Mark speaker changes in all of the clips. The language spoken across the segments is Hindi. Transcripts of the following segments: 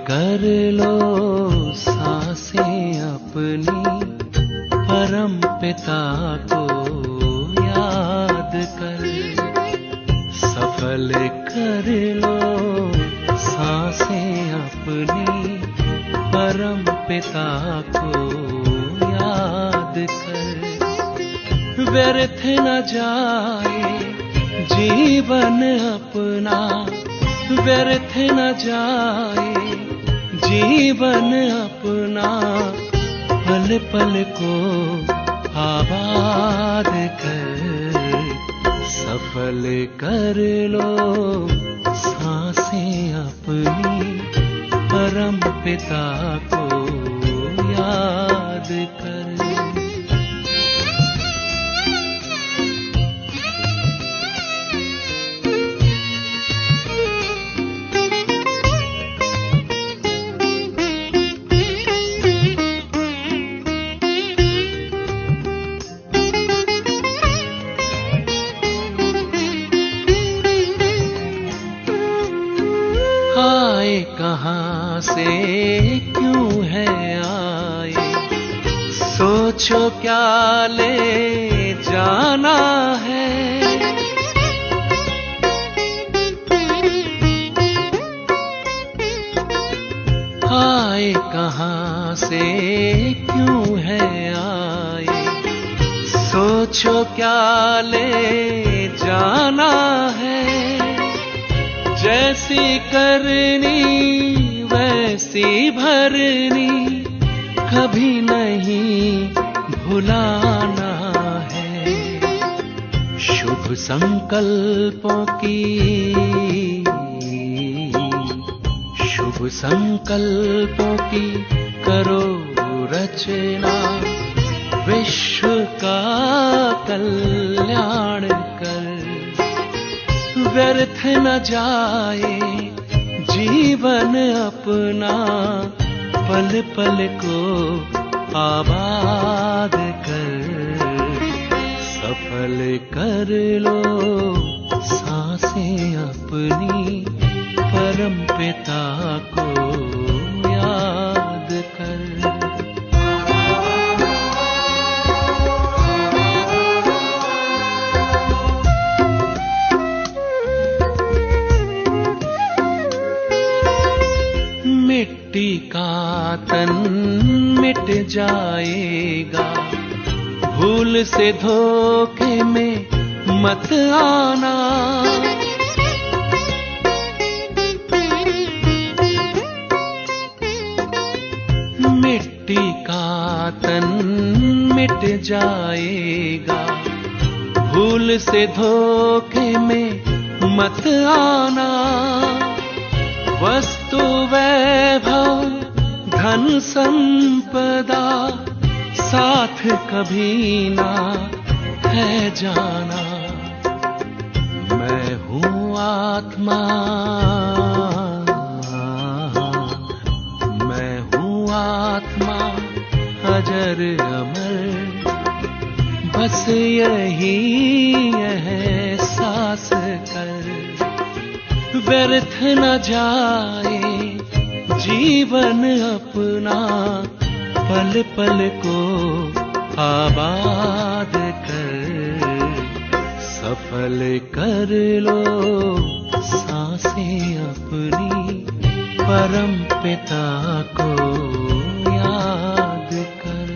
Speaker 1: कर लो सांसें अपनी, परम पिता को याद कर। सफल कर लो सांसें अपनी, परम पिता को याद कर। व्यर्थ न जाए जीवन अपना, व्यर्थ न जाए जीवन अपना, पल पल को आबाद कर। सफल कर लो सांसें अपनी, परम पिता को याद कर। आए कहाँ से क्यों है आए, सोचो क्या ले जाना है। आए कहाँ से क्यों है आए, सोचो क्या ले जाना है। जैसी करनी वैसी भरनी, कभी नहीं भुलाना है। शुभ संकल्पों की, शुभ संकल्पों की करो रचना, विश्व का कल्याण कर। व्यर्थ न जाए जीवन अपना, पल पल को आबाद कर। सफल कर लो सांसें अपनी, परम पिता को याद कर। मिट्टी का तन मिट जाएगा, भूल से धोखे में मत आना। मिट्टी का तन मिट जाएगा, भूल से धोखे में मत आना। वस्तु वैभव धन संपदा, साथ कभी ना है जाना। मैं हूँ आत्मा, मैं हूँ आत्मा अजर अमर, बस यही एहसास कर। व्यर्थ न जाए जीवन अपना, पल पल को आबाद कर। सफल कर लो सांसें अपनी, परम पिता को याद कर।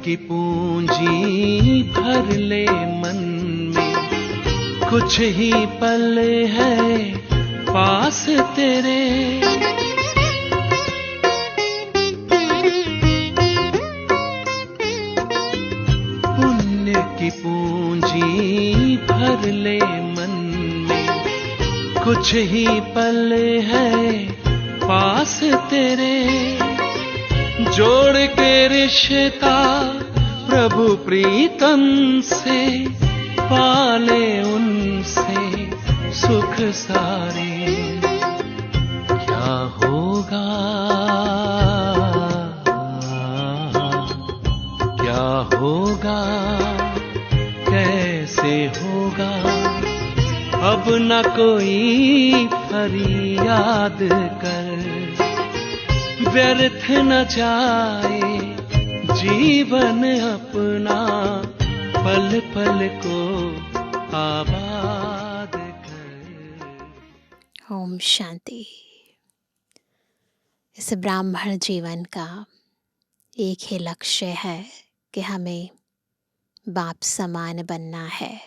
Speaker 1: की पूंजी भर ले मन में, कुछ ही पल है पास तेरे। पुण्य की पूंजी भर ले मन में, कुछ ही पल है पास तेरे। जोड़ के रिश्ता प्रभु प्रीतम से, पाले उनसे सुख सारे। क्या होगा, क्या होगा, कैसे होगा, अब न कोई फरियाद कर, व्यर्थ न जाए जीवन अपना, पल पल को आबाद कर।
Speaker 2: ओम शांति। इस ब्राह्मण जीवन का एक ही लक्ष्य है कि हमें बाप समान बनना है,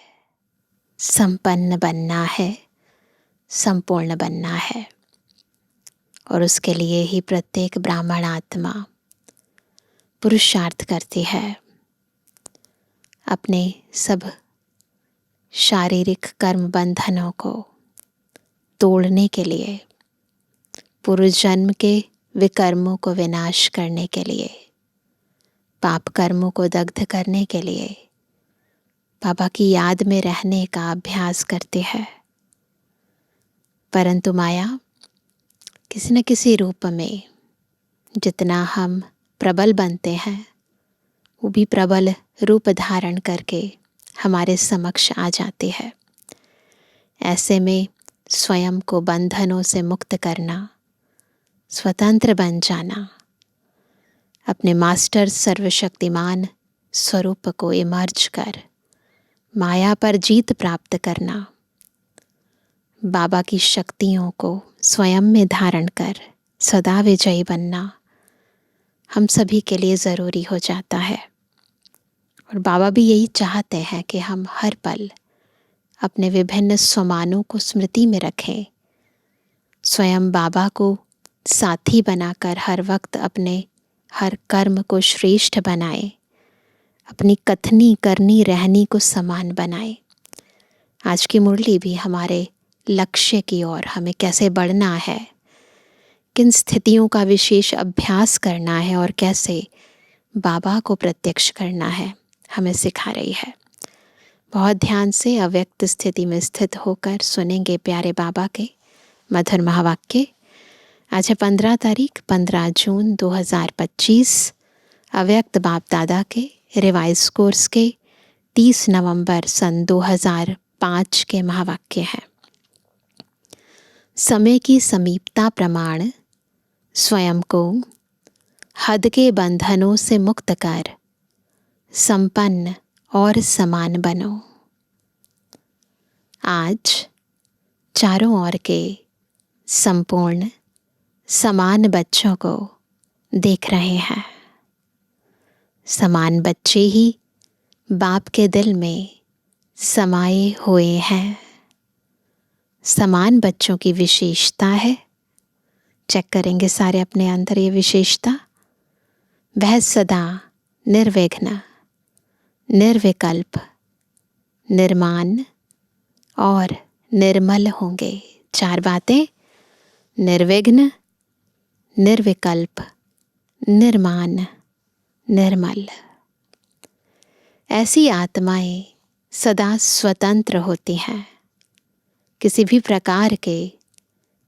Speaker 2: संपन्न बनना है, संपूर्ण बनना है। और उसके लिए ही प्रत्येक ब्राह्मण आत्मा पुरुषार्थ करती है। अपने सब शारीरिक कर्म बंधनों को तोड़ने के लिए, पूर्व जन्म के विकर्मों को विनाश करने के लिए, पाप कर्मों को दग्ध करने के लिए बाबा की याद में रहने का अभ्यास करते हैं। परंतु माया किसी न किसी रूप में जितना हम प्रबल बनते हैं, वो भी प्रबल रूप धारण करके हमारे समक्ष आ जाती है। ऐसे में स्वयं को बंधनों से मुक्त करना, स्वतंत्र बन जाना, अपने मास्टर सर्वशक्तिमान स्वरूप को इमर्ज कर माया पर जीत प्राप्त करना, बाबा की शक्तियों को स्वयं में धारण कर सदा विजयी बनना हम सभी के लिए ज़रूरी हो जाता है। और बाबा भी यही चाहते हैं कि हम हर पल अपने विभिन्न स्वमानों को स्मृति में रखें, स्वयं बाबा को साथी बनाकर हर वक्त अपने हर कर्म को श्रेष्ठ बनाए, अपनी कथनी करनी रहनी को समान बनाए। आज की मुरली भी हमारे लक्ष्य की ओर, हमें कैसे बढ़ना है, किन स्थितियों का विशेष अभ्यास करना है और कैसे बाबा को प्रत्यक्ष करना है, हमें सिखा रही है। बहुत ध्यान से अव्यक्त स्थिति में स्थित होकर सुनेंगे प्यारे बाबा के मधुर महावाक्य। आज है 15 तारीख 15 जून 2025, अव्यक्त बाप दादा के रिवाइज कोर्स के 30 नवंबर सन 2005 के महावाक्य हैं। समय की समीपता प्रमाण स्वयं को हद के बंधनों से मुक्त कर संपन्न और समान बनो। आज चारों ओर के संपूर्ण समान बच्चों को देख रहे हैं। समान बच्चे ही बाप के दिल में समाये हुए हैं। समान बच्चों की विशेषता है, चेक करेंगे सारे अपने अंदर ये विशेषता, वह सदा निर्विघ्न, निर्विकल्प, निर्माण और निर्मल होंगे। 4 बातें, निर्विघ्न, निर्विकल्प, निर्माण, निर्मल। ऐसी आत्माएं सदा स्वतंत्र होती हैं, किसी भी प्रकार के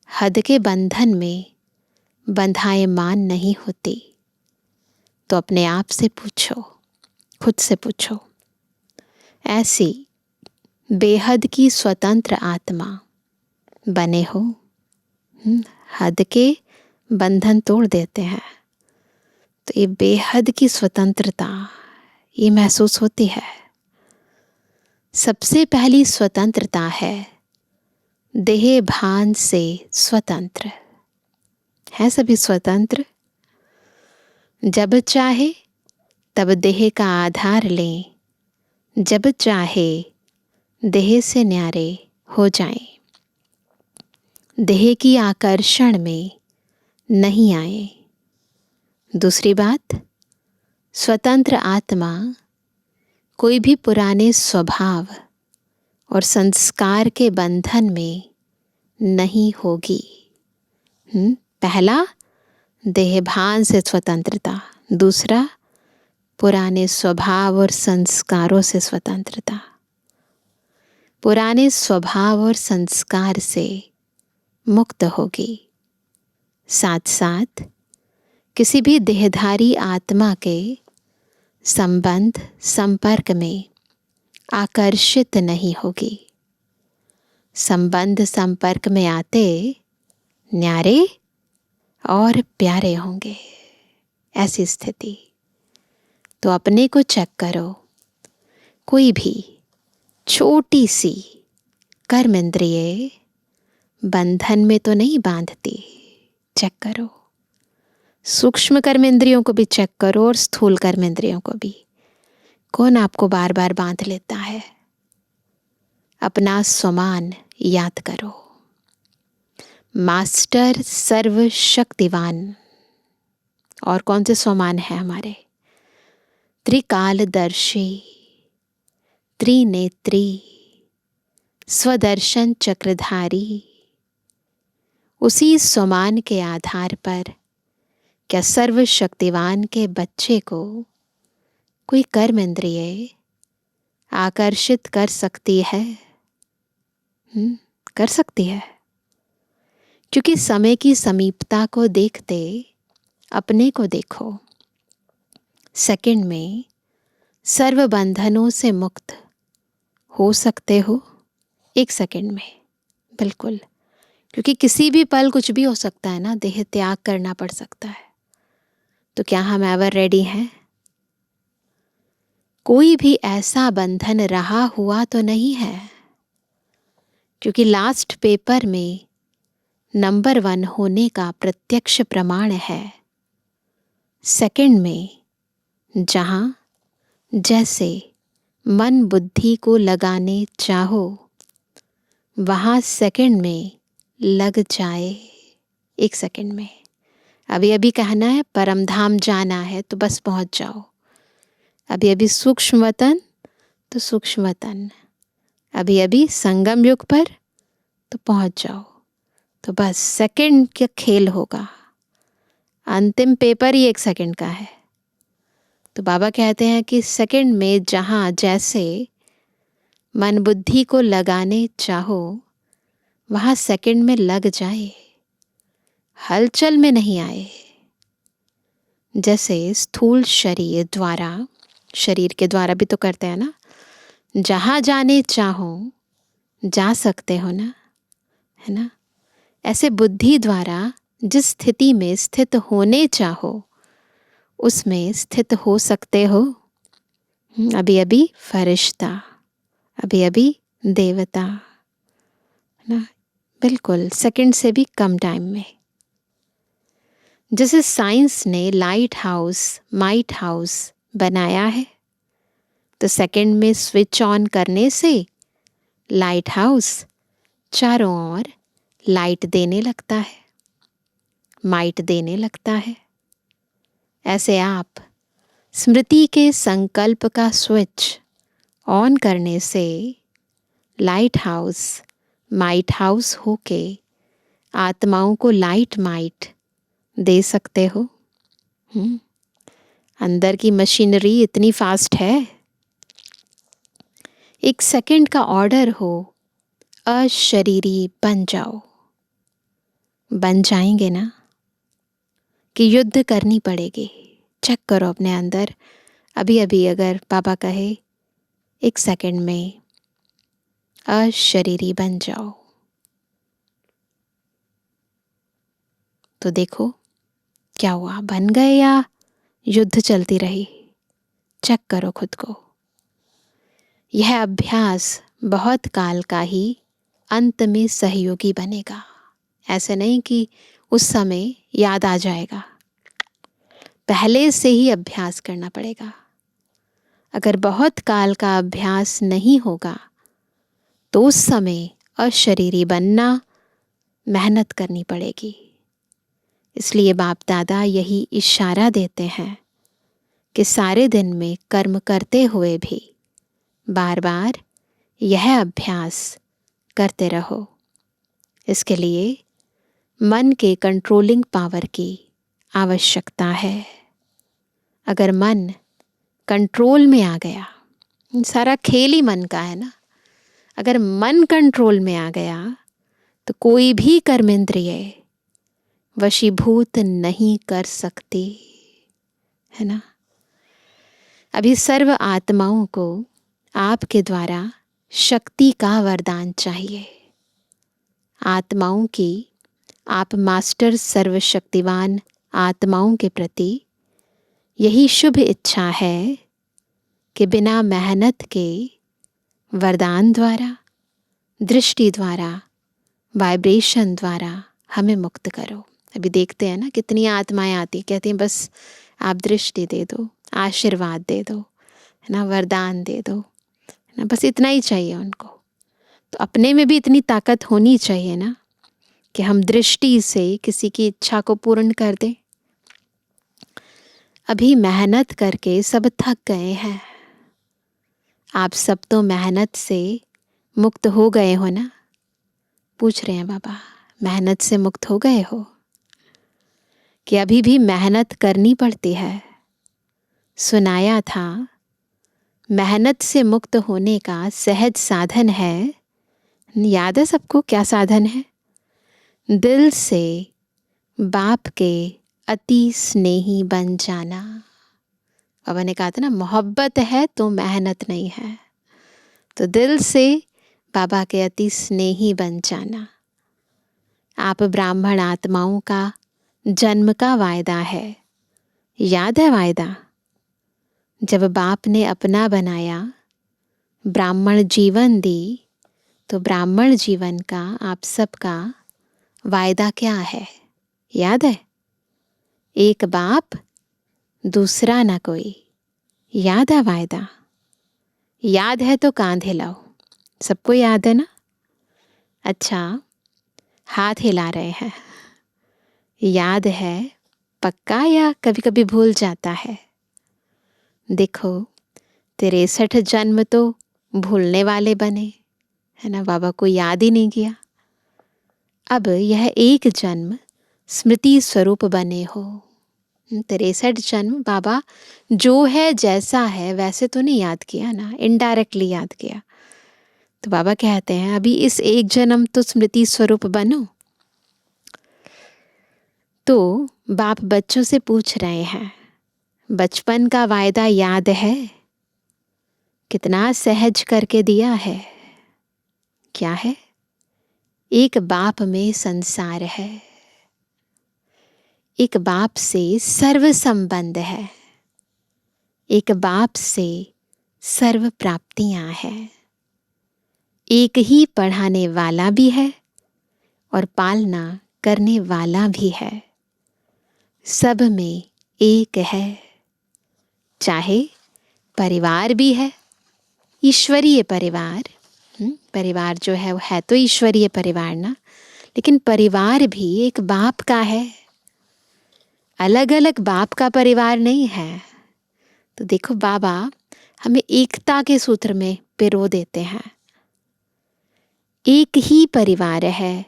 Speaker 2: हद के बंधन में बंधायमान नहीं होती। तो अपने आप से पूछो, खुद से पूछो, ऐसी बेहद की स्वतंत्र आत्मा बने हो? हद के बंधन तोड़ देते हैं तो ये बेहद की स्वतंत्रता ये महसूस होती है। सबसे पहली स्वतंत्रता है देह भान से स्वतंत्र। है सभी स्वतंत्र, जब चाहे तब देह का आधार लें, जब चाहे देह से न्यारे हो जाएं, देह की आकर्षण में नहीं आए। दूसरी बात, स्वतंत्र आत्मा कोई भी पुराने स्वभाव और संस्कार के बंधन में नहीं होगी। पहला, देहभान से स्वतंत्रता। दूसरा, पुराने स्वभाव और संस्कारों से स्वतंत्रता, पुराने स्वभाव और संस्कार से मुक्त होगी। साथ साथ किसी भी देहधारी आत्मा के संबंध संपर्क में आकर्षित नहीं होगी। संबंध संपर्क में आते न्यारे और प्यारे होंगे, ऐसी स्थिति। तो अपने को चेक करो, कोई भी छोटी सी कर्म इंद्रिय बंधन में तो नहीं बांधती। चेक करो, सूक्ष्म कर्म इंद्रियों को भी चेक करो और स्थूल कर्म इंद्रियों को भी। कौन आपको बार बार बांध लेता है? अपना स्वमान याद करो। मास्टर सर्वशक्तिवान। और कौन से स्वमान है हमारे? त्रिकालदर्शी, त्रिनेत्री, स्वदर्शन चक्रधारी। उसी स्वमान के आधार पर क्या सर्वशक्तिवान के बच्चे को कोई कर्म इंद्रिय आकर्षित कर सकती है? कर सकती है, क्योंकि समय की समीपता को देखते अपने को देखो। सेकंड में सर्व बंधनों से मुक्त हो सकते हो, 1 सेकंड में, बिल्कुल। क्योंकि किसी भी पल कुछ भी हो सकता है ना, देह त्याग करना पड़ सकता है। तो क्या हम एवर रेडी हैं? कोई भी ऐसा बंधन रहा हुआ तो नहीं है, क्योंकि लास्ट पेपर में नंबर 1 होने का प्रत्यक्ष प्रमाण है। सेकंड में जहां जैसे मन बुद्धि को लगाने चाहो वहां सेकंड में लग जाए, 1 सेकंड में। अभी अभी कहना है परमधाम जाना है तो बस पहुंच जाओ। अभी अभी सूक्ष्म वतन तो सूक्ष्म वतन, अभी अभी संगम युग पर तो पहुंच जाओ। तो बस सेकंड का खेल होगा। अंतिम पेपर ही 1 सेकंड का है। तो बाबा कहते हैं कि सेकंड में जहां जैसे मन बुद्धि को लगाने चाहो वहां सेकंड में लग जाए, हलचल में नहीं आए। जैसे स्थूल शरीर द्वारा, शरीर के द्वारा भी तो करते हैं ना, जहां जाने चाहो जा सकते हो ना, है ना। ऐसे बुद्धि द्वारा जिस स्थिति में स्थित होने चाहो उसमें स्थित हो सकते हो। अभी अभी फरिश्ता, अभी अभी देवता, है ना, बिल्कुल सेकंड से भी कम टाइम में। जैसे साइंस ने लाइट हाउस, माइट हाउस बनाया है, तो सेकंड में स्विच ऑन करने से लाइट हाउस चारों ओर लाइट देने लगता है, माइट देने लगता है। ऐसे आप स्मृति के संकल्प का स्विच ऑन करने से लाइट हाउस, माइट हाउस होके आत्माओं को लाइट माइट दे सकते हो। अंदर की मशीनरी इतनी फास्ट है। 1 सेकंड का ऑर्डर हो, अशरीरी बन जाओ। बन जाएंगे ना, कि युद्ध करनी पड़ेगी? चेक करो अपने अंदर। अभी अभी अगर बाबा कहे 1 सेकंड में अशरीरी बन जाओ, तो देखो क्या हुआ, बन गए या युद्ध चलती रही? चेक करो खुद को। यह अभ्यास बहुत काल का ही अंत में सहयोगी बनेगा। ऐसे नहीं कि उस समय याद आ जाएगा, पहले से ही अभ्यास करना पड़ेगा। अगर बहुत काल का अभ्यास नहीं होगा तो उस समय अशरीरी बनना मेहनत करनी पड़ेगी। इसलिए बाप दादा यही इशारा देते हैं कि सारे दिन में कर्म करते हुए भी बार बार यह अभ्यास करते रहो। इसके लिए मन के कंट्रोलिंग पावर की आवश्यकता है। अगर मन कंट्रोल में आ गया, सारा खेल ही मन का है ना। अगर मन कंट्रोल में आ गया तो कोई भी कर्मेंद्रिय वशीभूत नहीं कर सकती, है ना। अभी सर्व आत्माओं को आपके द्वारा शक्ति का वरदान चाहिए। आत्माओं की आप मास्टर सर्वशक्तिवान आत्माओं के प्रति यही शुभ इच्छा है कि बिना मेहनत के वरदान द्वारा, दृष्टि द्वारा, वाइब्रेशन द्वारा हमें मुक्त करो। अभी देखते हैं ना कितनी आत्माएं आती, कहती हैं बस आप दृष्टि दे दो, आशीर्वाद दे दो, है ना, वरदान दे दो, है ना, बस इतना ही चाहिए उनको। तो अपने में भी इतनी ताकत होनी चाहिए ना कि हम दृष्टि से किसी की इच्छा को पूर्ण कर दें। अभी मेहनत करके सब थक गए हैं। आप सब तो मेहनत से मुक्त हो गए हो ना? पूछ रहे हैं बाबा, मेहनत से मुक्त हो गए हो कि अभी भी मेहनत करनी पड़ती है? सुनाया था मेहनत से मुक्त होने का सहज साधन है। याद है सबको क्या साधन है? दिल से बाप के अति स्नेही बन जाना। बाबा ने कहा था ना, मोहब्बत है तो मेहनत नहीं है। तो दिल से बाबा के अति स्नेही बन जाना। आप ब्राह्मण आत्माओं का जन्म का वायदा है। याद है वायदा? जब बाप ने अपना बनाया, ब्राह्मण जीवन दी, तो ब्राह्मण जीवन का आप सबका वायदा क्या है? याद है? एक बाप दूसरा ना कोई। याद है वायदा? याद है तो कांध हिलाओ। सबको याद है ना? अच्छा, हाथ हिला रहे हैं। याद है पक्का या कभी कभी भूल जाता है? देखो 63 जन्म तो भूलने वाले बने, है ना, बाबा को याद ही नहीं किया। अब यह एक जन्म स्मृति स्वरूप बने हो। 63 जन्म बाबा जो है जैसा है वैसे तो नहीं याद किया ना, इनडायरेक्टली याद किया। तो बाबा कहते हैं अभी इस एक जन्म तो स्मृति स्वरूप बनो। तो बाप बच्चों से पूछ रहे हैं, बचपन का वायदा याद है? कितना सहज करके दिया है। क्या है? एक बाप में संसार है, एक बाप से सर्व संबंध है, एक बाप से सर्व प्राप्तियां हैं। एक ही पढ़ाने वाला भी है और पालना करने वाला भी है। सब में एक है। चाहे परिवार भी है, ईश्वरीय परिवार। परिवार जो है वो है तो ईश्वरीय परिवार ना, लेकिन परिवार भी एक बाप का है। अलग अलग बाप का परिवार नहीं है। तो देखो बाबा हमें एकता के सूत्र में पिरो देते हैं। एक ही परिवार है,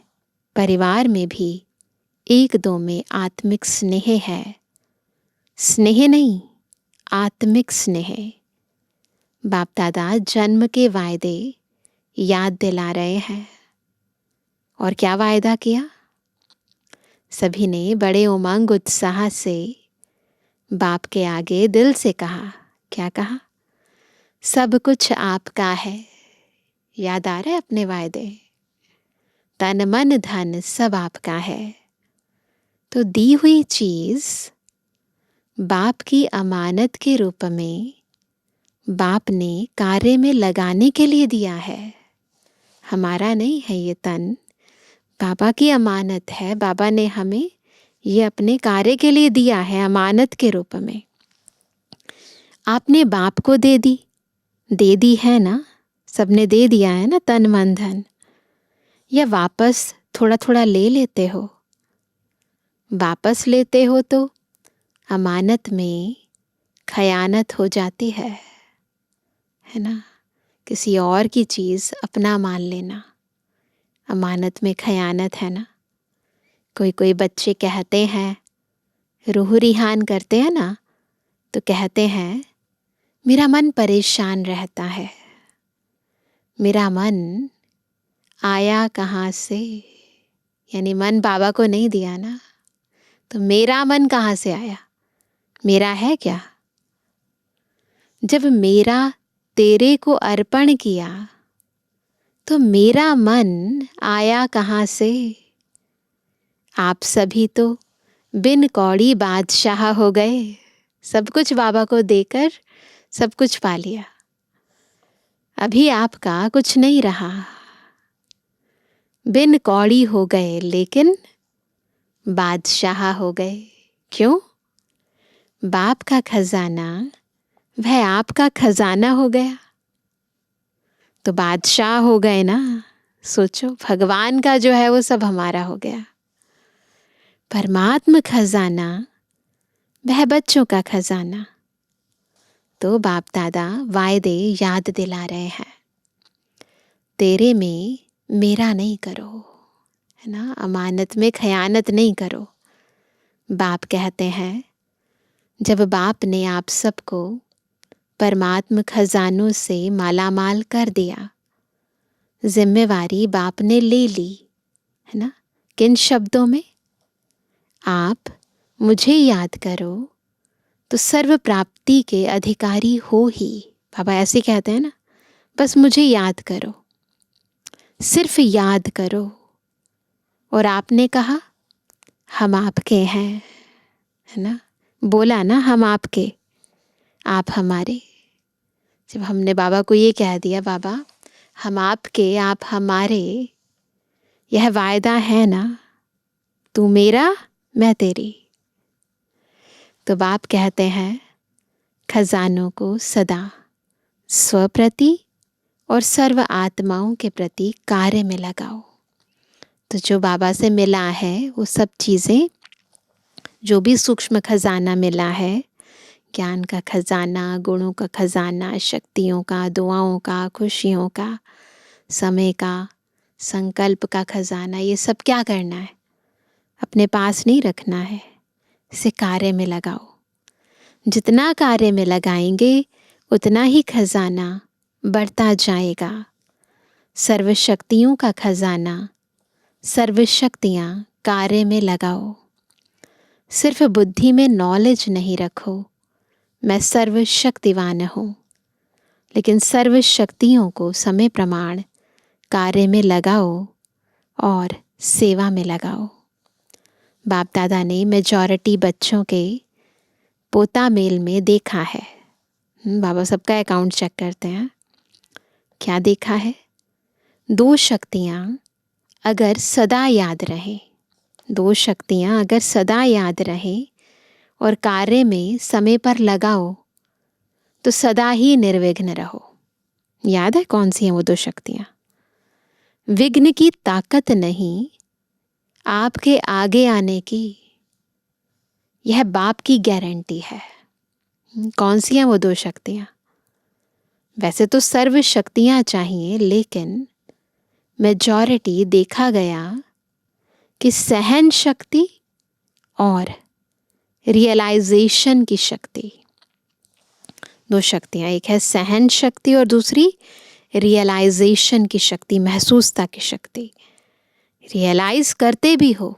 Speaker 2: परिवार में भी एक दो में आत्मिक स्नेह है। स्नेह नहीं, आत्मिक स्नेह। बाप दादा जन्म के वायदे याद दिला रहे हैं। और क्या वायदा किया? सभी ने बड़े उमंग उत्साह से बाप के आगे दिल से कहा। क्या कहा? सब कुछ आपका है। याद आ रहा है अपने वायदे? तन मन धन सब आपका है। तो दी हुई चीज बाप की अमानत के रूप में बाप ने कार्य में लगाने के लिए दिया है। हमारा नहीं है ये तन, बाबा की अमानत है। बाबा ने हमें ये अपने कार्य के लिए दिया है, अमानत के रूप में। आपने बाप को दे दी है ना, सबने दे दिया है ना तन मन धन। या वापस थोड़ा थोड़ा ले लेते हो? वापस लेते हो तो अमानत में खयानत हो जाती है ना। किसी और की चीज़ अपना मान लेना अमानत में खयानत है ना। कोई कोई बच्चे कहते हैं, रूह रिहान करते हैं ना, तो कहते हैं मेरा मन परेशान रहता है, मेरा मन आया कहाँ से, यानी मन बाबा को नहीं दिया ना, तो मेरा मन कहाँ से आया? मेरा है क्या? जब मेरा तेरे को अर्पण किया तो मेरा मन आया कहाँ से? आप सभी तो बिन कौड़ी बादशाह हो गए, सब कुछ बाबा को देकर सब कुछ पा लिया। अभी आपका कुछ नहीं रहा, बिन कौड़ी हो गए लेकिन बादशाह हो गए। क्यों? बाप का खजाना वह आपका खजाना हो गया, तो बादशाह हो गए ना। सोचो, भगवान का जो है वो सब हमारा हो गया। परमात्म खजाना वह बच्चों का खजाना। तो बाप दादा वायदे याद दिला रहे हैं, तेरे में मेरा नहीं करो, है ना, अमानत में खयानत नहीं करो। बाप कहते हैं, जब बाप ने आप सबको परमात्म खजानों से मालामाल कर दिया, जिम्मेवारी बाप ने ले ली, है ना। किन शब्दों में? आप मुझे याद करो तो सर्व प्राप्ति के अधिकारी हो ही। बाबा ऐसे कहते हैं ना, बस मुझे याद करो, सिर्फ याद करो। और आपने कहा हम आपके हैं, है ना, बोला ना हम आपके, आप हमारे। जब हमने बाबा को ये कह दिया, बाबा हम आपके आप हमारे, यह वायदा है ना, तू मेरा मैं तेरी। तो बाप कहते हैं, खजानों को सदा स्वप्रति और सर्व आत्माओं के प्रति कार्य में लगाओ। तो जो बाबा से मिला है वो सब चीज़ें, जो भी सूक्ष्म खजाना मिला है, ज्ञान का खजाना, गुणों का खजाना, शक्तियों का, दुआओं का, खुशियों का, समय का, संकल्प का खजाना, ये सब क्या करना है? अपने पास नहीं रखना है, इसे कार्य में लगाओ। जितना कार्य में लगाएंगे उतना ही खजाना बढ़ता जाएगा। सर्व शक्तियों का खजाना, सर्व शक्तियाँ कार्य में लगाओ। सिर्फ बुद्धि में नॉलेज नहीं रखो, मैं सर्वशक्तिवान हूँ, लेकिन सर्व शक्तियों को समय प्रमाण कार्य में लगाओ और सेवा में लगाओ। बाप दादा ने मेजॉरिटी बच्चों के पोता मेल में देखा है। बाबा सबका अकाउंट चेक करते हैं। क्या देखा है? 2 शक्तियाँ अगर सदा याद रहें, 2 शक्तियाँ अगर सदा याद रहें और कार्य में समय पर लगाओ तो सदा ही निर्विघ्न रहो। याद है कौन सी हैं वो 2 शक्तियाँ? विघ्न की ताकत नहीं आपके आगे आने की, यह बाप की गारंटी है। कौन सी हैं वो 2 शक्तियाँ? वैसे तो सर्व शक्तियाँ चाहिए, लेकिन मेजॉरिटी देखा गया कि सहन शक्ति और रियलाइजेशन की शक्ति, 2 शक्तियाँ, एक है सहन शक्ति और दूसरी रियलाइजेशन की शक्ति, महसूसता की शक्ति। रियलाइज करते भी हो,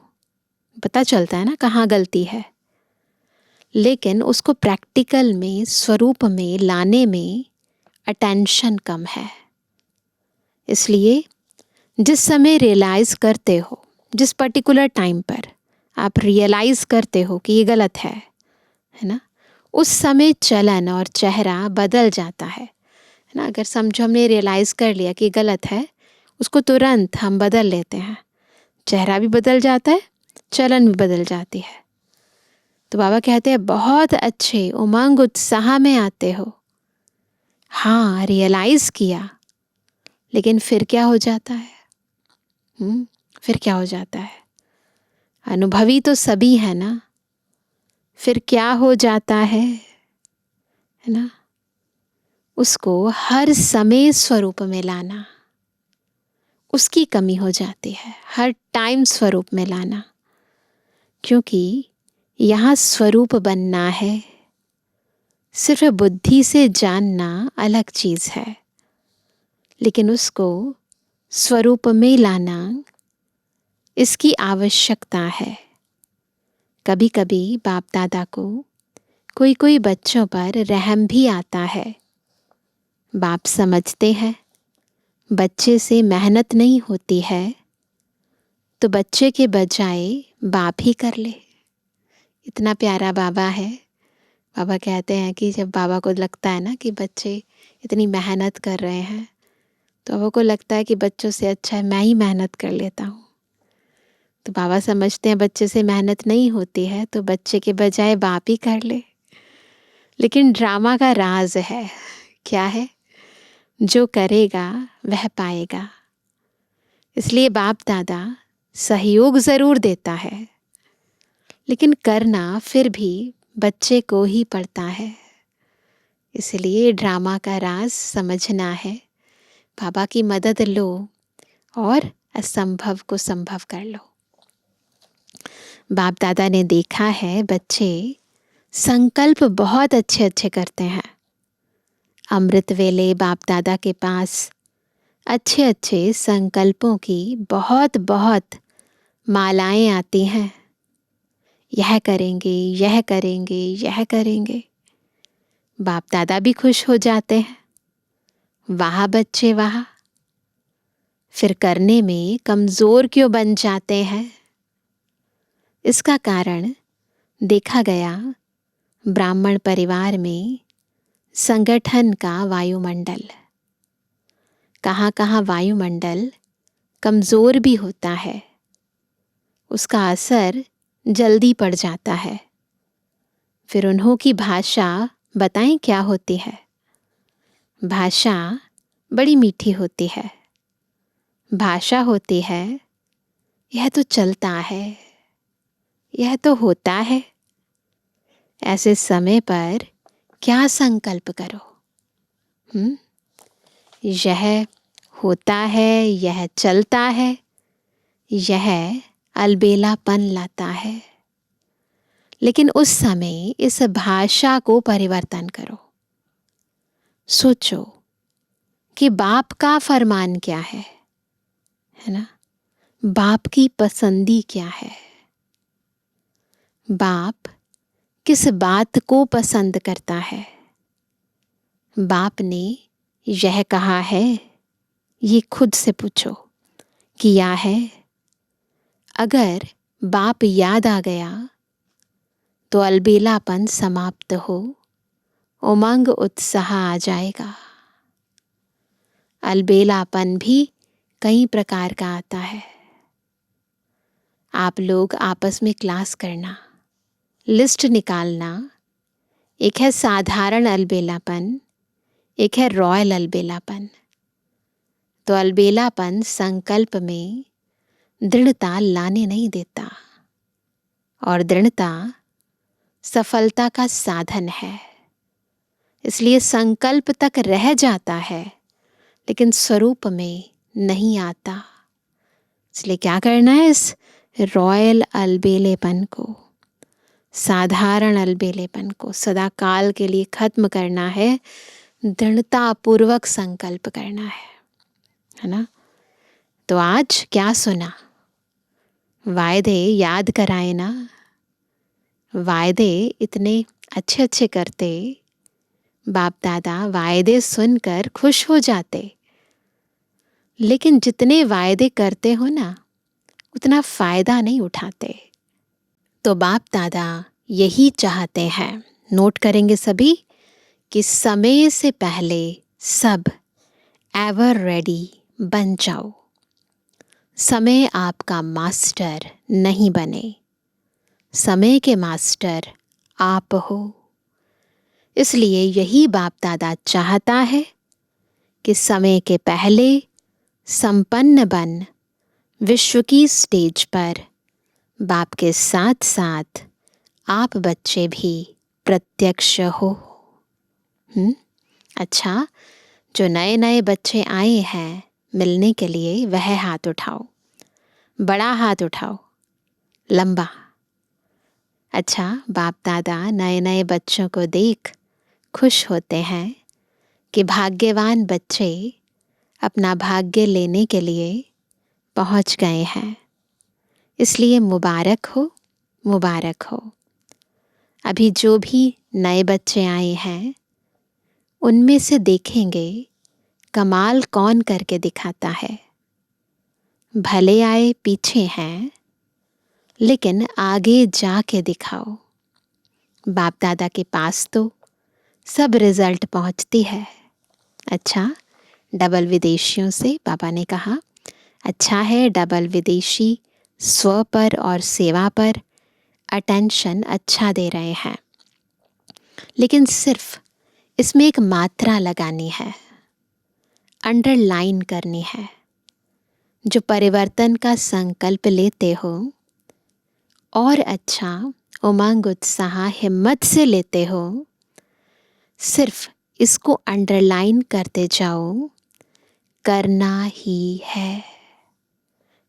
Speaker 2: पता चलता है ना कहाँ गलती है, लेकिन उसको प्रैक्टिकल में, स्वरूप में लाने में अटेंशन कम है। इसलिए जिस समय रियलाइज करते हो, जिस पर्टिकुलर टाइम पर आप रियलाइज करते हो कि ये गलत है ना, उस समय चलन और चेहरा बदल जाता है ना। अगर समझो हमने रियलाइज कर लिया कि गलत है, उसको तुरंत हम बदल लेते हैं, चेहरा भी बदल जाता है, चलन भी बदल जाती है। तो बाबा कहते हैं बहुत अच्छे उमंग उत्साह में आते हो, हाँ रियलाइज किया, लेकिन फिर क्या हो जाता है? फिर क्या हो जाता है? अनुभवी तो सभी है ना, फिर क्या हो जाता है ना, उसको हर समय स्वरूप में लाना, उसकी कमी हो जाती है। हर टाइम स्वरूप में लाना, क्योंकि यहाँ स्वरूप बनना है, सिर्फ बुद्धि से जानना अलग चीज है, लेकिन उसको स्वरूप में लाना, इसकी आवश्यकता है। कभी कभी बाप दादा को कोई कोई बच्चों पर रहम भी आता है। बाप समझते हैं बच्चे से मेहनत नहीं होती है, तो बच्चे के बजाय बाप ही कर ले। इतना प्यारा बाबा है। बाबा कहते हैं कि जब बाबा को लगता है ना कि बच्चे इतनी मेहनत कर रहे हैं, तो बाबा को लगता है कि बच्चों से अच्छा है मैं ही मेहनत कर लेता हूँ। तो बाबा समझते हैं बच्चे से मेहनत नहीं होती है, तो बच्चे के बजाय बाप ही कर ले। लेकिन ड्रामा का राज है, क्या है? जो करेगा वह पाएगा। इसलिए बाप दादा सहयोग ज़रूर देता है, लेकिन करना फिर भी बच्चे को ही पड़ता है। इसलिए ड्रामा का राज समझना है। बाबा की मदद लो और असंभव को संभव कर लो। बाप दादा ने देखा है बच्चे संकल्प बहुत अच्छे अच्छे करते हैं। अमृत वेले बाप दादा के पास अच्छे अच्छे संकल्पों की बहुत बहुत मालाएं आती हैं। यह करेंगे, यह करेंगे, यह करेंगे। बाप दादा भी खुश हो जाते हैं, वाह बच्चे वाह। फिर करने में कमज़ोर क्यों बन जाते हैं? इसका कारण देखा गया ब्राह्मण परिवार में संगठन का वायुमंडल। कहाँ कहाँ वायुमंडल कमज़ोर भी होता है, उसका असर जल्दी पड़ जाता है। फिर उन्हों की भाषा बताएं क्या होती है? भाषा बड़ी मीठी होती है। भाषा होती है, यह तो चलता है, यह तो होता है। ऐसे समय पर क्या संकल्प करो? यह होता है, यह चलता है, यह अलबेलापन लाता है। लेकिन उस समय इस भाषा को परिवर्तन करो। सोचो कि बाप का फरमान क्या है ना? बाप की पसंदी क्या है? बाप किस बात को पसंद करता है? बाप ने यह कहा है, ये खुद से पूछो, किया है? अगर बाप याद आ गया तो अलबेलापन समाप्त हो, उमंग उत्साह आ जाएगा। अलबेलापन भी कई प्रकार का आता है। आप लोग आपस में क्लास करना, लिस्ट निकालना। एक है साधारण अलबेलापन, एक है रॉयल अलबेलापन। तो अलबेलापन संकल्प में दृढ़ता लाने नहीं देता, और दृढ़ता सफलता का साधन है। इसलिए संकल्प तक रह जाता है, लेकिन स्वरूप में नहीं आता। इसलिए क्या करना है? इस रॉयल अलबेलेपन को, साधारण अलबेलेपन को सदा काल के लिए खत्म करना है। दृढ़ता पूर्वक संकल्प करना है ना? तो आज क्या सुना? वायदे याद कराए ना? वायदे इतने अच्छे अच्छे करते, बाप दादा वायदे सुनकर खुश हो जाते। लेकिन जितने वायदे करते हो ना, उतना फायदा नहीं उठाते। तो बाप दादा यही चाहते हैं, नोट करेंगे सभी, कि समय से पहले सब एवर रेडी बन जाओ। समय आपका मास्टर नहीं बने, समय के मास्टर आप हो। इसलिए यही बाप दादा चाहता है कि समय के पहले संपन्न बन विश्व की स्टेज पर बाप के साथ साथ आप बच्चे भी प्रत्यक्ष हो। अच्छा, जो नए नए बच्चे आए हैं मिलने के लिए, वह हाथ उठाओ, बड़ा हाथ उठाओ, लंबा। अच्छा, बाप दादा नए नए बच्चों को देख खुश होते हैं कि भाग्यवान बच्चे अपना भाग्य लेने के लिए पहुंच गए हैं। इसलिए मुबारक हो, मुबारक हो। अभी जो भी नए बच्चे आए हैं उनमें से देखेंगे कमाल कौन करके दिखाता है। भले आए पीछे हैं लेकिन आगे जाके दिखाओ। बाप दादा के पास तो सब रिजल्ट पहुंचती है। अच्छा, डबल विदेशियों से बाबा ने कहा, अच्छा है डबल विदेशी स्व पर और सेवा पर अटेंशन अच्छा दे रहे हैं, लेकिन सिर्फ इसमें एक मात्रा लगानी है, अंडरलाइन करनी है। जो परिवर्तन का संकल्प लेते हो और अच्छा उमंग उत्साह हिम्मत से लेते हो, सिर्फ इसको अंडरलाइन करते जाओ। करना ही है,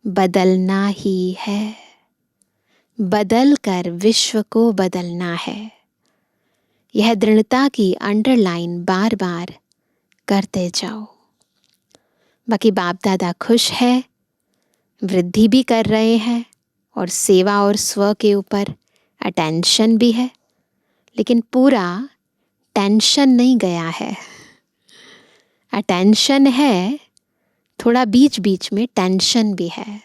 Speaker 2: बदलना ही है, बदल कर विश्व को बदलना है। यह दृढ़ता की अंडरलाइन बार बार करते जाओ। बाकी बाप दादा खुश है, वृद्धि भी कर रहे हैं और सेवा और स्व के ऊपर अटेंशन भी है, लेकिन पूरा टेंशन नहीं गया है। अटेंशन है, थोड़ा बीच बीच में टेंशन भी है।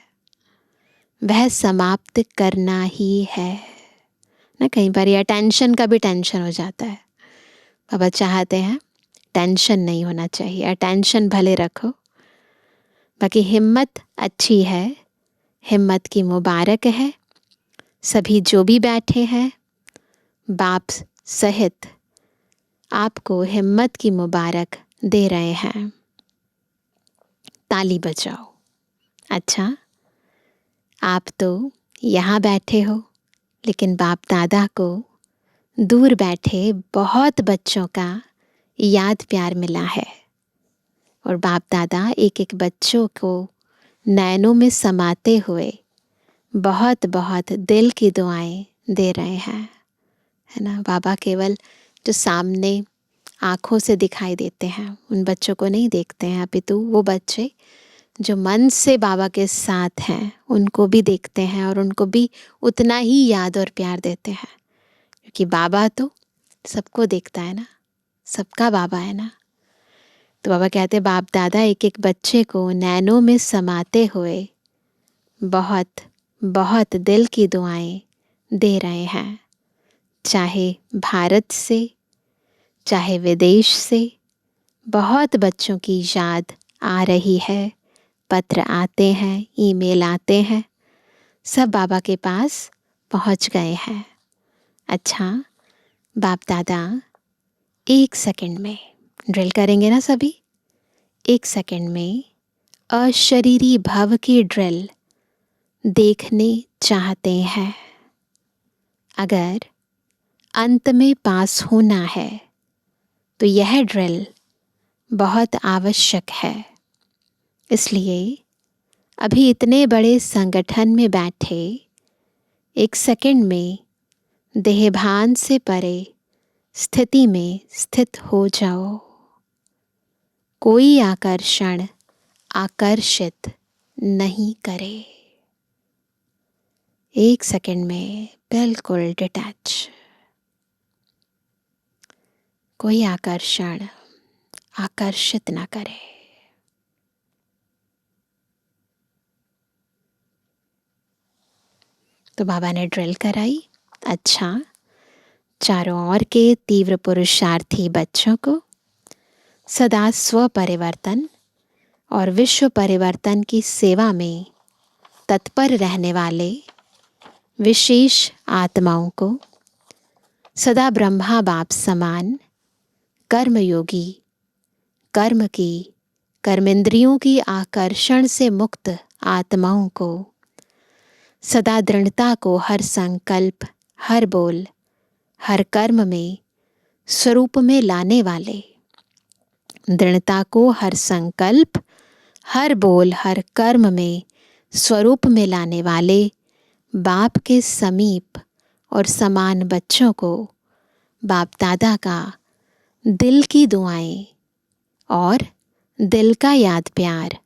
Speaker 2: वह समाप्त करना ही है ना। कई बार ये अटेंशन का भी टेंशन हो जाता है। बाबा चाहते हैं टेंशन नहीं होना चाहिए, अटेंशन भले रखो। बाकी हिम्मत अच्छी है, हिम्मत की मुबारक है। सभी जो भी बैठे हैं बाप सहित आपको हिम्मत की मुबारक दे रहे हैं। ताली बजाओ। अच्छा, आप तो यहाँ बैठे हो, लेकिन बाप दादा को दूर बैठे बहुत बच्चों का याद प्यार मिला है और बाप दादा एक एक बच्चों को नैनों में समाते हुए बहुत बहुत दिल की दुआएं दे रहे हैं, है ना। बाबा केवल जो सामने आँखों से दिखाई देते हैं उन बच्चों को नहीं देखते हैं, अपितु वो बच्चे जो मन से बाबा के साथ हैं उनको भी देखते हैं और उनको भी उतना ही याद और प्यार देते हैं, क्योंकि बाबा तो सबको देखता है ना, सबका बाबा है ना। तो बाबा कहते हैं बाप दादा एक एक बच्चे को नैनों में समाते हुए बहुत बहुत दिल की दुआएं दे रहे हैं। चाहे भारत से चाहे विदेश से बहुत बच्चों की याद आ रही है, पत्र आते हैं, ईमेल आते हैं, सब बाबा के पास पहुंच गए हैं। अच्छा, बाप दादा 1 सेकंड में ड्रिल करेंगे ना सभी। 1 सेकंड में अशरीरी भव की ड्रिल देखने चाहते हैं। अगर अंत में पास होना है तो यह ड्रिल बहुत आवश्यक है। इसलिए अभी इतने बड़े संगठन में बैठे 1 सेकंड में देहभान से परे स्थिति में स्थित हो जाओ। कोई आकर्षण आकर्षित नहीं करे। 1 सेकंड में बिल्कुल डिटैच। कोई आकर्षण आकर्षित ना करे। तो बाबा ने ड्रिल कराई। अच्छा, चारों ओर के तीव्र पुरुषार्थी बच्चों को सदा स्व परिवर्तन और विश्व परिवर्तन की सेवा में तत्पर रहने वाले विशेष आत्माओं को सदा ब्रह्मा बाप समान कर्मयोगी, कर्म की, कर्मेंद्रियों की आकर्षण से मुक्त आत्माओं को सदा दृढ़ता को हर संकल्प, हर बोल, हर कर्म में स्वरूप में लाने वाले, दृढ़ता को हर संकल्प, हर बोल, हर कर्म में स्वरूप में लाने वाले बाप के समीप और समान बच्चों को बाप दादा का दिल की दुआएं और दिल का याद प्यार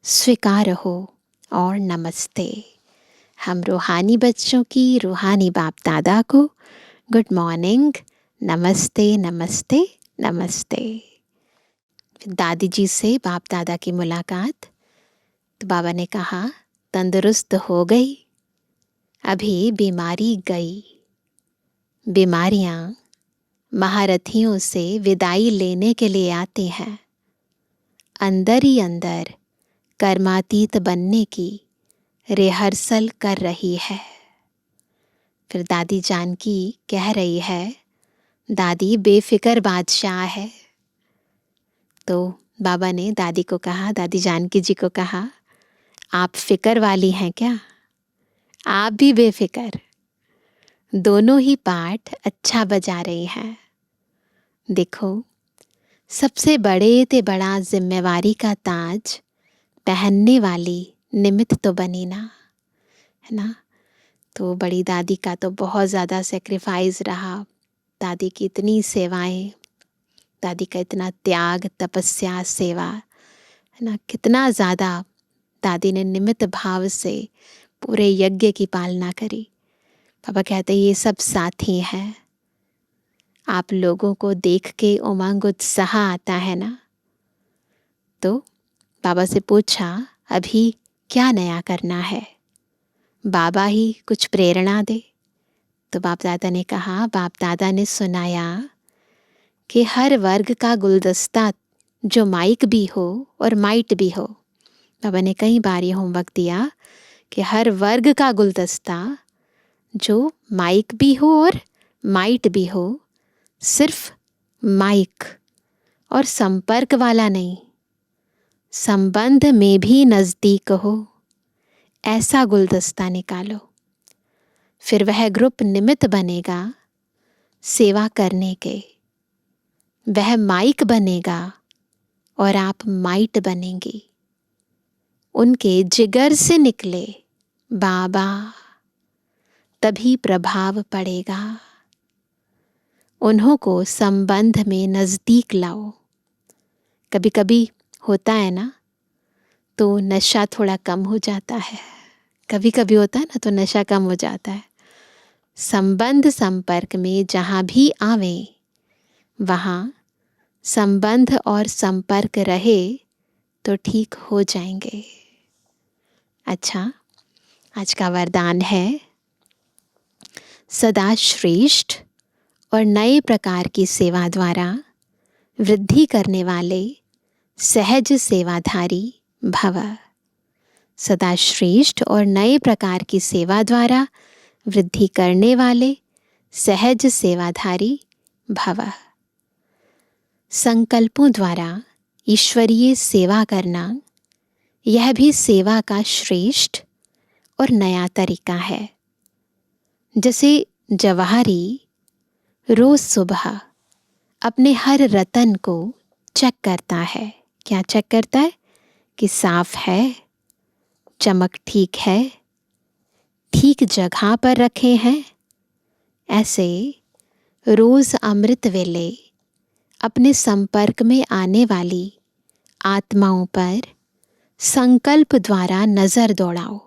Speaker 2: स्वीकार हो और नमस्ते। हम रूहानी बच्चों की रूहानी बाप दादा को गुड मॉर्निंग, नमस्ते नमस्ते नमस्ते। दादी जी से बाप दादा की मुलाकात, तो बाबा ने कहा तंदुरुस्त हो गई, अभी बीमारी गई। बीमारियां महारथियों से विदाई लेने के लिए आती हैं, अंदर ही अंदर कर्मातीत बनने की रिहर्सल कर रही है। फिर दादी जानकी कह रही है, दादी बेफिक्र बादशाह है। तो बाबा ने दादी को कहा, दादी जानकी जी को कहा, आप फिक्र वाली हैं क्या? आप भी बेफिक्र। दोनों ही पाठ अच्छा बजा रही हैं। देखो, सबसे बड़े ते बड़ा जिम्मेवारी का ताज पहनने वाली निमित्त तो बनी ना, है ना। तो बड़ी दादी का तो बहुत ज़्यादा सेक्रीफाइस रहा, दादी की इतनी सेवाएं, दादी का इतना त्याग, तपस्या, सेवा, है ना। कितना ज़्यादा दादी ने निमित्त भाव से पूरे यज्ञ की पालना करी। पापा कहते ये सब साथी हैं। आप लोगों को देख के उमंग उत्साह आता है ना। तो बाबा से पूछा, अभी क्या नया करना है? बाबा ही कुछ प्रेरणा दे। तो बाप दादा ने कहा, बाप दादा ने सुनाया कि हर वर्ग का गुलदस्ता जो माइक भी हो और माइट भी हो। बाबा ने कई बार ये होमवर्क दिया कि हर वर्ग का गुलदस्ता जो माइक भी हो और माइट भी हो, सिर्फ माइक और संपर्क वाला नहीं, संबंध में भी नज़दीक हो, ऐसा गुलदस्ता निकालो। फिर वह ग्रुप निमित्त बनेगा सेवा करने के, वह माइक बनेगा और आप माइट बनेंगी। उनके जिगर से निकले बाबा, तभी प्रभाव पड़ेगा। उन्हों को संबंध में नज़दीक लाओ। कभी कभी होता है ना, तो नशा थोड़ा कम हो जाता है, कभी कभी होता है ना, तो नशा कम हो जाता है। संबंध संपर्क में जहाँ भी आवे, वहाँ संबंध और संपर्क रहे तो ठीक हो जाएंगे। अच्छा, आज का वरदान है, सदा श्रेष्ठ और नए प्रकार की सेवा द्वारा वृद्धि करने वाले सहज सेवाधारी भव। सदा श्रेष्ठ और नए प्रकार की सेवा द्वारा वृद्धि करने वाले सहज सेवाधारी भव। संकल्पों द्वारा ईश्वरीय सेवा करना, यह भी सेवा का श्रेष्ठ और नया तरीका है। जैसे जवाहरी रोज सुबह अपने हर रतन को चेक करता है। क्या चेक करता है? कि साफ है, चमक ठीक है, ठीक जगह पर रखे हैं। ऐसे रोज अमृत वेले अपने संपर्क में आने वाली आत्माओं पर संकल्प द्वारा नजर दौड़ाओ।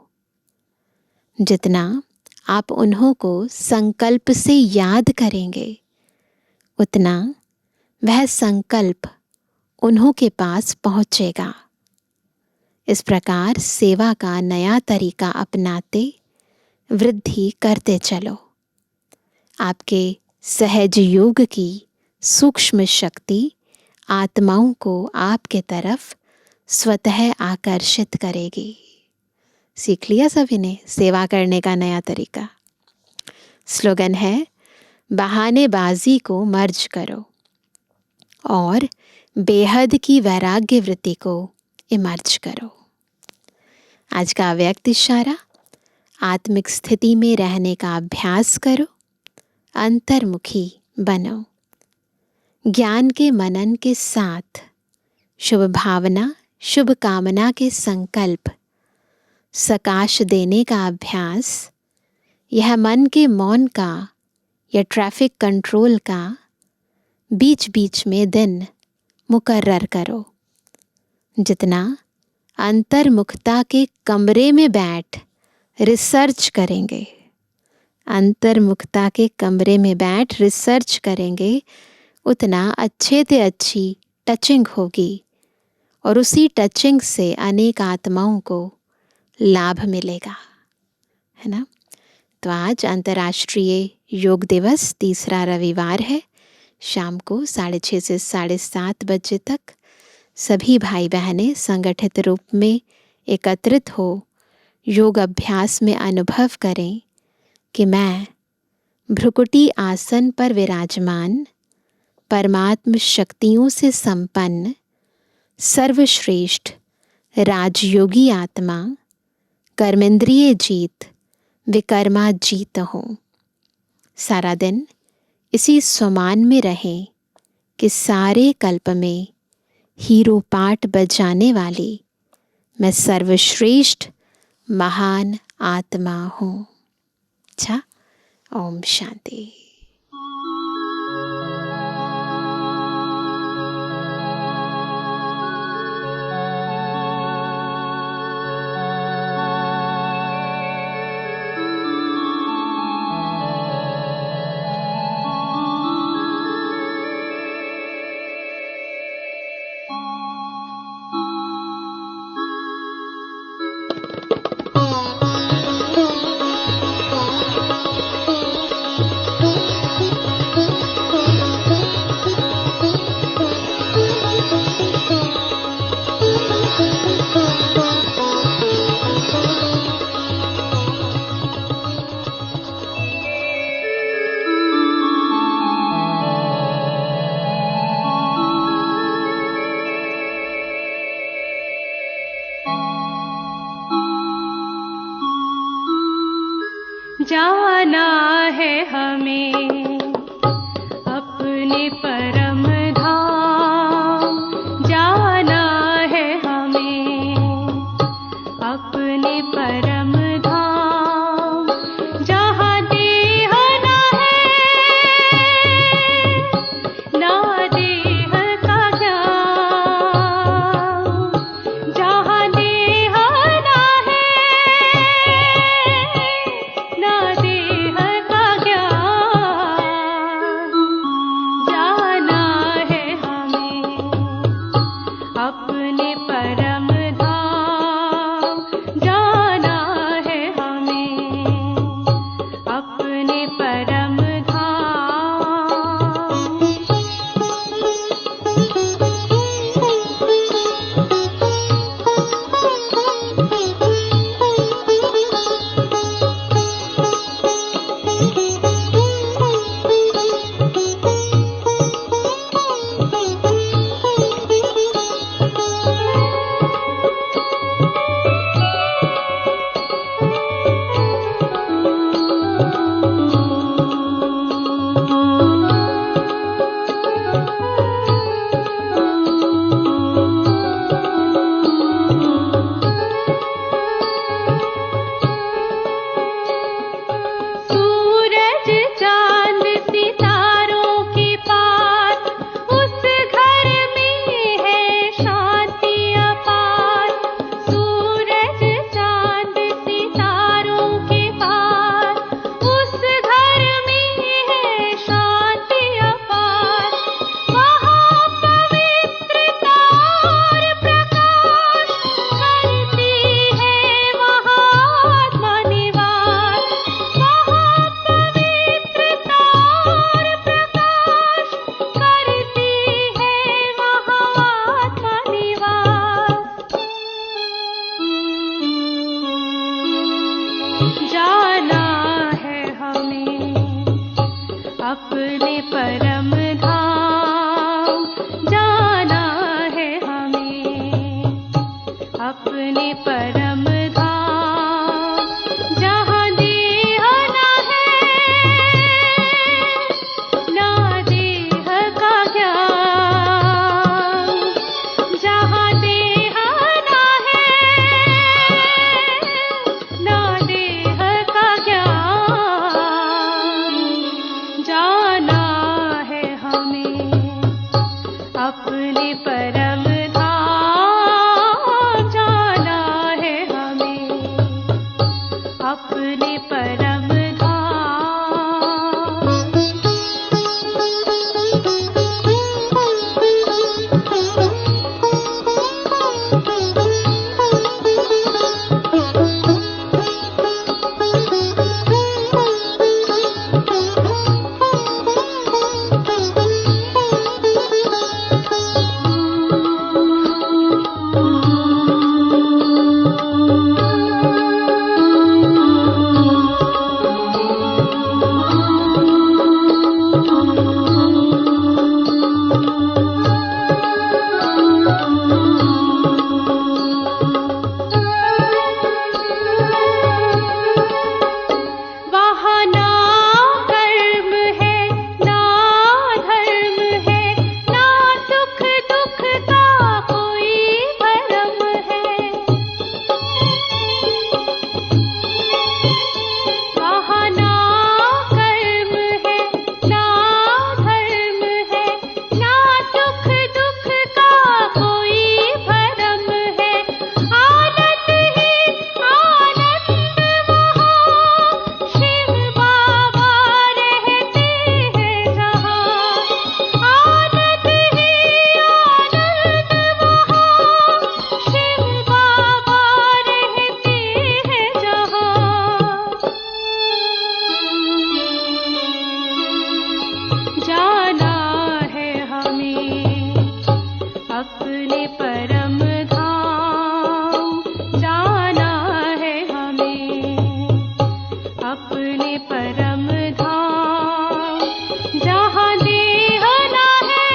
Speaker 2: जितना आप उन्हों को संकल्प से याद करेंगे, उतना वह संकल्प उन्हों के पास पहुंचेगा। इस प्रकार सेवा का नया तरीका अपनाते वृद्धि करते चलो। आपके सहज योग की सूक्ष्म शक्ति आत्माओं को आपके तरफ स्वतः आकर्षित करेगी। सीख लिया सभी ने सेवा करने का नया तरीका। स्लोगन है, बहानेबाजी को मर्ज करो और बेहद की वैराग्य वृत्ति को इमर्ज करो। आज का अव्यक्त इशारा, आत्मिक स्थिति में रहने का अभ्यास करो, अंतर्मुखी बनो। ज्ञान के मनन के साथ शुभ भावना, शुभ कामना के संकल्प सकाश देने का अभ्यास, यह मन के मौन का या ट्रैफिक कंट्रोल का बीच बीच में दिन मुकर्रर करो। जितना अंतर्मुखता के कमरे में बैठ रिसर्च करेंगे, अंतर्मुखता के कमरे में बैठ रिसर्च करेंगे, उतना अच्छे से अच्छी टचिंग होगी और उसी टचिंग से अनेक आत्माओं को लाभ मिलेगा, है ना। तो आज अंतर्राष्ट्रीय योग दिवस, तीसरा रविवार है। शाम को 6:30 से 7:30 बजे तक सभी भाई बहनें संगठित रूप में एकत्रित हो योग अभ्यास में अनुभव करें कि मैं भ्रुकुटी आसन पर विराजमान परमात्म शक्तियों से संपन्न सर्वश्रेष्ठ राजयोगी आत्मा कर्मेंद्रिय जीत विकर्मा जीत हूँ। सारा दिन इसी स्वमान में रहें कि सारे कल्प में हीरो पाठ बजाने वाली मैं सर्वश्रेष्ठ महान आत्मा हूँ। अच्छा, ओम शांति।
Speaker 3: जाना है हमें अपने परम धाम, जाना है हमें अपने परम धाम, जहाँ देह ना है ना देह का ज्ञान, जहाँ देह ना है ना देह का ज्ञान, जाना परम धाम जहाँ देह ना है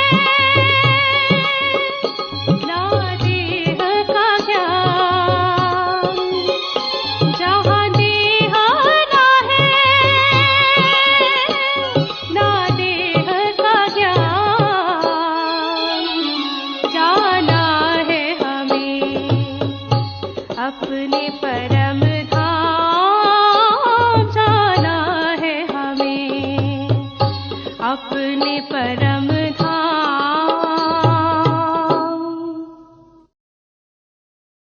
Speaker 3: ना देह का ज्ञान, जहाँ देह ना है ना देह का ज्ञान, जाना है हमें अपने परम